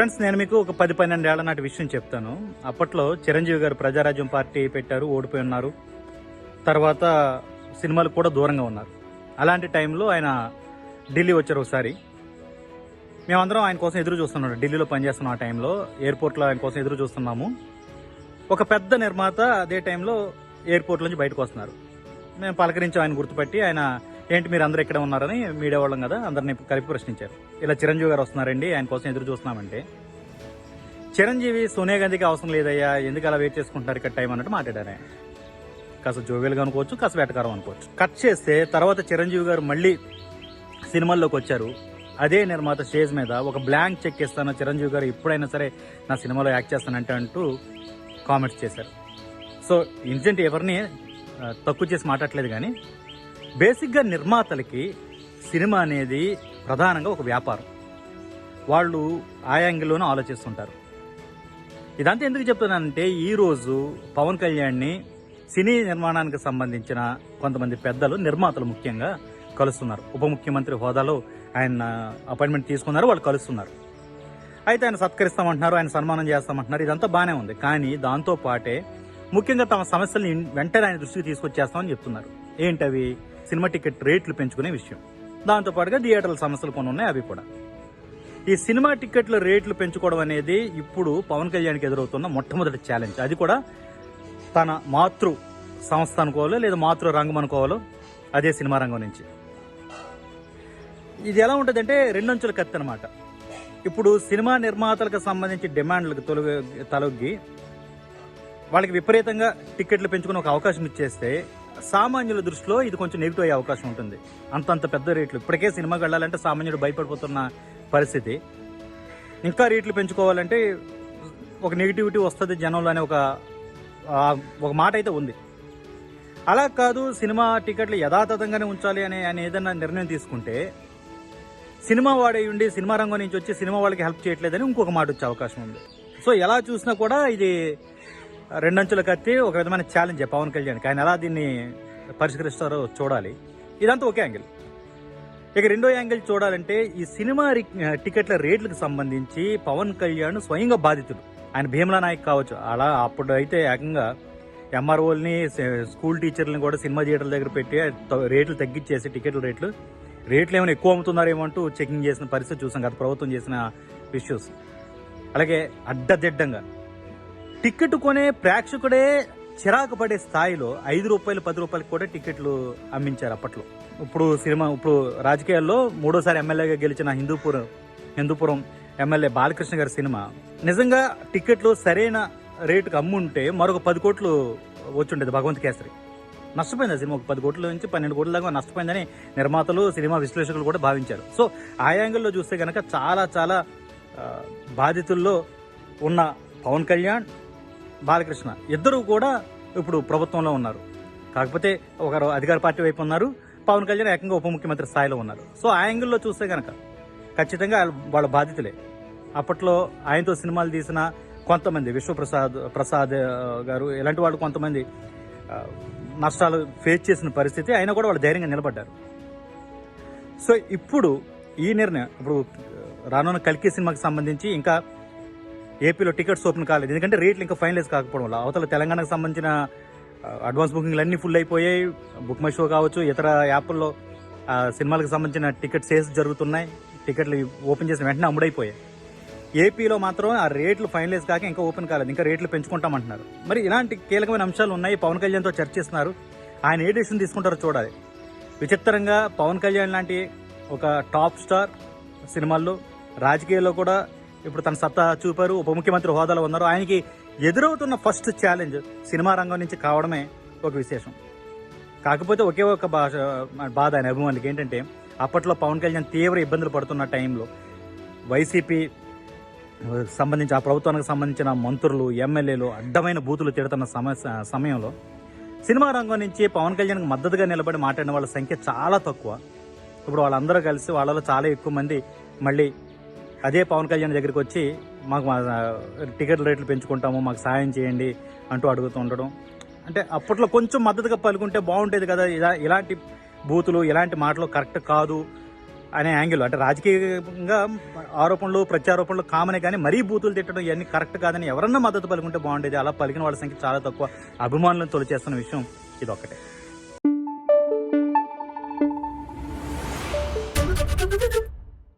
Friends, నేను మీకు ఒక 10-12 ఏళ్ల నాటి విషయం చెప్తాను. అప్పట్లో చిరంజీవి గారు ప్రజారాజ్యం పార్టీ పెట్టారు, ఓడిపోయి ఉన్నారు. తర్వాత సినిమాలకు కూడా దూరంగా ఉన్నారు. అలాంటి టైంలో ఆయన ఢిల్లీ వచ్చారు ఒకసారి. మేమందరం ఆయన కోసం ఎదురు చూస్తున్నాం. ఢిల్లీలో పనిచేస్తున్నాం. ఆ టైంలో ఎయిర్పోర్ట్లో ఆయన కోసం ఎదురు చూస్తున్నాము. ఒక పెద్ద నిర్మాత అదే టైంలో ఎయిర్పోర్ట్ నుంచి బయటకు వస్తున్నారు. మేము పలకరించి ఆయన గుర్తుపట్టి, ఆయన ఏంటి మీరు అందరూ ఇక్కడ ఉన్నారని మీడియా వాళ్ళం కదా అందరినీ కలిపి ప్రశ్నించారు. ఇలా చిరంజీవి గారు వస్తున్నారండి, ఆయన కోసం ఎదురు చూస్తున్నామంటే, చిరంజీవి సోనియా గాంధీకి అవసరం లేదయ్యా, ఎందుకు అలా వెయిట్ చేసుకుంటున్నారు ఇక్కడ టైం అన్నట్టు మాట్లాడారు. ఆయన కాస్త జోవియల్గా అనుకోవచ్చు, కాస్త వెటకారం అనుకోవచ్చు. కట్ చేస్తే తర్వాత చిరంజీవి గారు మళ్ళీ సినిమాల్లోకి వచ్చారు. అదే నిర్మాత స్టేజ్ మీద ఒక బ్లాంక్ చెక్ ఇస్తాను, చిరంజీవి గారు ఎప్పుడైనా సరే నా సినిమాలో యాక్ట్ చేస్తానంటే అంటూ కామెంట్స్ చేశారు. సో ఇన్సిడెంట్ ఎవరిని తక్కువ చేసి మాట్లాడలేదు, కానీ బేసిక్గా నిర్మాతలకి సినిమా అనేది ప్రధానంగా ఒక వ్యాపారం. వాళ్ళు ఆ యాంగిల్లోనూ ఆలోచిస్తుంటారు. ఇదంతా ఎందుకు చెప్తున్నానంటే, ఈరోజు పవన్ కళ్యాణ్ని సినీ నిర్మాణానికి సంబంధించిన కొంతమంది పెద్దలు, నిర్మాతలు ముఖ్యంగా కలుస్తున్నారు. ఉప ముఖ్యమంత్రి హోదాలో ఆయన అపాయింట్మెంట్ తీసుకున్నారు, వాళ్ళు కలుస్తున్నారు. అయితే ఆయన సత్కరిస్తామంటున్నారు, ఆయన సన్మానం చేస్తామంటున్నారు. ఇదంతా బాగానే ఉంది, కానీ దాంతో పాటే ముఖ్యంగా తమ సమస్యల్ని వెంటనే ఆయన దృష్టికి తీసుకొచ్చేస్తామని చెప్తున్నారు. ఏంటవి? సినిమా టికెట్ రేట్లు పెంచుకునే విషయం. దాంతోపాటుగా థియేటర్ల సమస్యలు కొన్ని ఉన్నాయి, అవి కూడా. ఈ సినిమా టికెట్ల రేట్లు పెంచుకోవడం అనేది ఇప్పుడు పవన్ కళ్యాణ్కి ఎదురవుతున్న మొట్టమొదటి ఛాలెంజ్. అది కూడా తన మాతృ సంస్థ అనుకోవాలో లేదా మాతృ రంగం అనుకోవాలో, అదే సినిమా రంగం నుంచి. ఇది ఎలా ఉంటుందంటే రెండంచుల కత్తి అనమాట. ఇప్పుడు సినిమా నిర్మాతలకు సంబంధించి డిమాండ్లకు తలొగ్గి వాళ్ళకి విపరీతంగా టికెట్లు పెంచుకునే ఒక అవకాశం ఇచ్చేస్తే, సామాన్యుల దృష్టిలో ఇది కొంచెం నెగిటివ్ అయ్యే అవకాశం ఉంటుంది. అంతంత పెద్ద రేట్లు, ఇప్పటికే సినిమాకి వెళ్ళాలంటే సామాన్యుడు భయపడిపోతున్న పరిస్థితి. ఇంకా రేట్లు పెంచుకోవాలంటే ఒక నెగిటివిటీ వస్తుంది జనంలో అనే ఒక మాట అయితే ఉంది. అలా కాదు, సినిమా టికెట్లు యథాతథంగానే ఉంచాలి అనే ఏదైనా నిర్ణయం తీసుకుంటే, సినిమా వాడే ఉండి సినిమా రంగం నుంచి వచ్చి సినిమా వాళ్ళకి హెల్ప్ చేయట్లేదని ఇంకొక మాట వచ్చే అవకాశం ఉంది. సో ఎలా చూసినా కూడా ఇది రెండంచుల కత్తి, ఒక విధమైన ఛాలెంజ్ పవన్ కళ్యాణ్కి. ఆయన ఎలా దీన్ని పరిష్కరిస్తారో చూడాలి. ఇదంతా ఒకే యాంగిల్. ఇక రెండో యాంగిల్ చూడాలంటే, ఈ సినిమా టికెట్ల రేట్లకు సంబంధించి పవన్ కళ్యాణ్ స్వయంగా బాధితుడు. ఆయన భీమలా నాయక్ కావచ్చు, అలా అప్పుడు అయితే ఏకంగా ఎంఆర్ఓల్ని, స్కూల్ టీచర్లని కూడా సినిమా థియేటర్ల దగ్గర పెట్టి రేట్లు తగ్గించేసి టికెట్ల రేట్లు ఏమైనా ఎక్కువ అమ్ముతున్నారేమో అంటూ చెకింగ్ చేసిన పరిస్థితి చూసాం గత ప్రభుత్వం చేసిన ఇష్యూస్. అలాగే అడ్డదిడ్డంగా టికెట్ కొనే ప్రేక్షకుడే చిరాకు పడే స్థాయిలో ₹5, ₹10 కూడా టికెట్లు అమ్మించారు అప్పట్లో. ఇప్పుడు రాజకీయాల్లో 3వ సారి ఎమ్మెల్యేగా గెలిచిన హిందూపురం ఎమ్మెల్యే బాలకృష్ణ గారి సినిమా నిజంగా టికెట్లు సరైన రేటుకు అమ్ముంటే మరొక 10 కోట్లు వచ్చుండేది. భగవంత్ కేసరి నష్టపోయింది. ఆ సినిమా ఒక 10 కోట్ల నుంచి 12 కోట్ల దాకా నష్టపోయిందని నిర్మాతలు, సినిమా విశ్లేషకులు కూడా భావించారు. సో ఆ యాంగిల్లో చూస్తే కనుక చాలా చాలా బాధితుల్లో ఉన్న పవన్ కళ్యాణ్, బాలకృష్ణ ఇద్దరు కూడా ఇప్పుడు ప్రభుత్వంలో ఉన్నారు. కాకపోతే ఒకరు అధికార పార్టీ వైపు ఉన్నారు, పవన్ కళ్యాణ్ ఏకంగా ఉప ముఖ్యమంత్రి స్థాయిలో ఉన్నారు. సో ఆ యాంగిల్లో చూస్తే కనుక ఖచ్చితంగా వాళ్ళ బాధితులే. అప్పట్లో ఆయనతో సినిమాలు తీసిన కొంతమంది, విశ్వప్రసాద్ గారు ఇలాంటి వాళ్ళు కొంతమంది నష్టాలు ఫేస్ చేసిన పరిస్థితి, అయినా కూడా వాళ్ళు ధైర్యంగా నిలబడ్డారు. సో ఇప్పుడు ఈ నిర్ణయం, ఇప్పుడు రానున్న కల్కి సినిమాకి సంబంధించి ఇంకా ఏపీలో టికెట్స్ ఓపెన్ కాలేదు, ఎందుకంటే రేట్లు ఇంకా ఫైనలైజ్ కాకపోవడం వల్ల. అవతల తెలంగాణకు సంబంధించిన అడ్వాన్స్ బుకింగ్లు అన్నీ ఫుల్ అయిపోయాయి. బుక్ మై షో కావచ్చు, ఇతర యాప్ల్లో సినిమాలకు సంబంధించిన టికెట్ సేల్స్ జరుగుతున్నాయి. టికెట్లు ఓపెన్ చేసిన వెంటనే అమ్ముడైపోయాయి. ఏపీలో మాత్రం ఆ రేట్లు ఫైనలైజ్ కాక ఇంకా ఓపెన్ కాలేదు, ఇంకా రేట్లు పెంచుకుంటామంటున్నారు. మరి ఇలాంటి కీలకమైన అంశాలు ఉన్నాయి. పవన్ కళ్యాణ్తో చర్చిస్తున్నారు. ఆయన ఏ డెసిషన్ తీసుకుంటారో చూడాలి. విచిత్రంగా పవన్ కళ్యాణ్ లాంటి ఒక టాప్ స్టార్ సినిమాల్లో, రాజకీయాల్లో కూడా ఇప్పుడు తన సత్తా చూపారు, ఉప ముఖ్యమంత్రి హోదాలో ఉన్నారు. ఆయనకి ఎదురవుతున్న ఫస్ట్ ఛాలెంజ్ సినిమా రంగం నుంచి కావడమే ఒక విశేషం. కాకపోతే ఒకే ఒక బాధ ఆయన అభిమానులకి ఏంటంటే, అప్పట్లో పవన్ కళ్యాణ్ తీవ్ర ఇబ్బందులు పడుతున్న టైంలో వైసీపీ సంబంధించి, ఆ ప్రభుత్వానికి సంబంధించిన మంత్రులు, ఎమ్మెల్యేలు అడ్డమైన బూతులు తిడుతున్న సమయంలో సినిమా రంగం నుంచి పవన్ కళ్యాణ్కి మద్దతుగా నిలబడి మాట్లాడిన వాళ్ళ సంఖ్య చాలా తక్కువ. ఇప్పుడు వాళ్ళందరూ కలిసి వాళ్ళలో చాలా ఎక్కువ మంది మళ్ళీ అదే పవన్ కళ్యాణ్ దగ్గరికి వచ్చి మాకు టికెట్ రేట్లు పెంచుకుంటాము, మాకు సాయం చేయండి అంటూ అడుగుతూ ఉండడం. అంటే అప్పట్లో కొంచెం మద్దతుగా పలుకుంటే బాగుండేది కదా, ఇలాంటి బూతులు, ఇలాంటి మాటలు కరెక్ట్ కాదు అనే యాంగిల్, అంటే రాజకీయంగా ఆరోపణలు ప్రత్యారోపణలు కామనే, కానీ మరీ బూతులు తిట్టడం ఇవన్నీ కరెక్ట్ కాదని ఎవరన్నా మద్దతు పలుకుంటే బాగుండేది. అలా పలికిన వాళ్ళ సంఖ్య చాలా తక్కువ. అభిమానులను తొలిచేస్తున్న విషయం ఇదొక్కటే.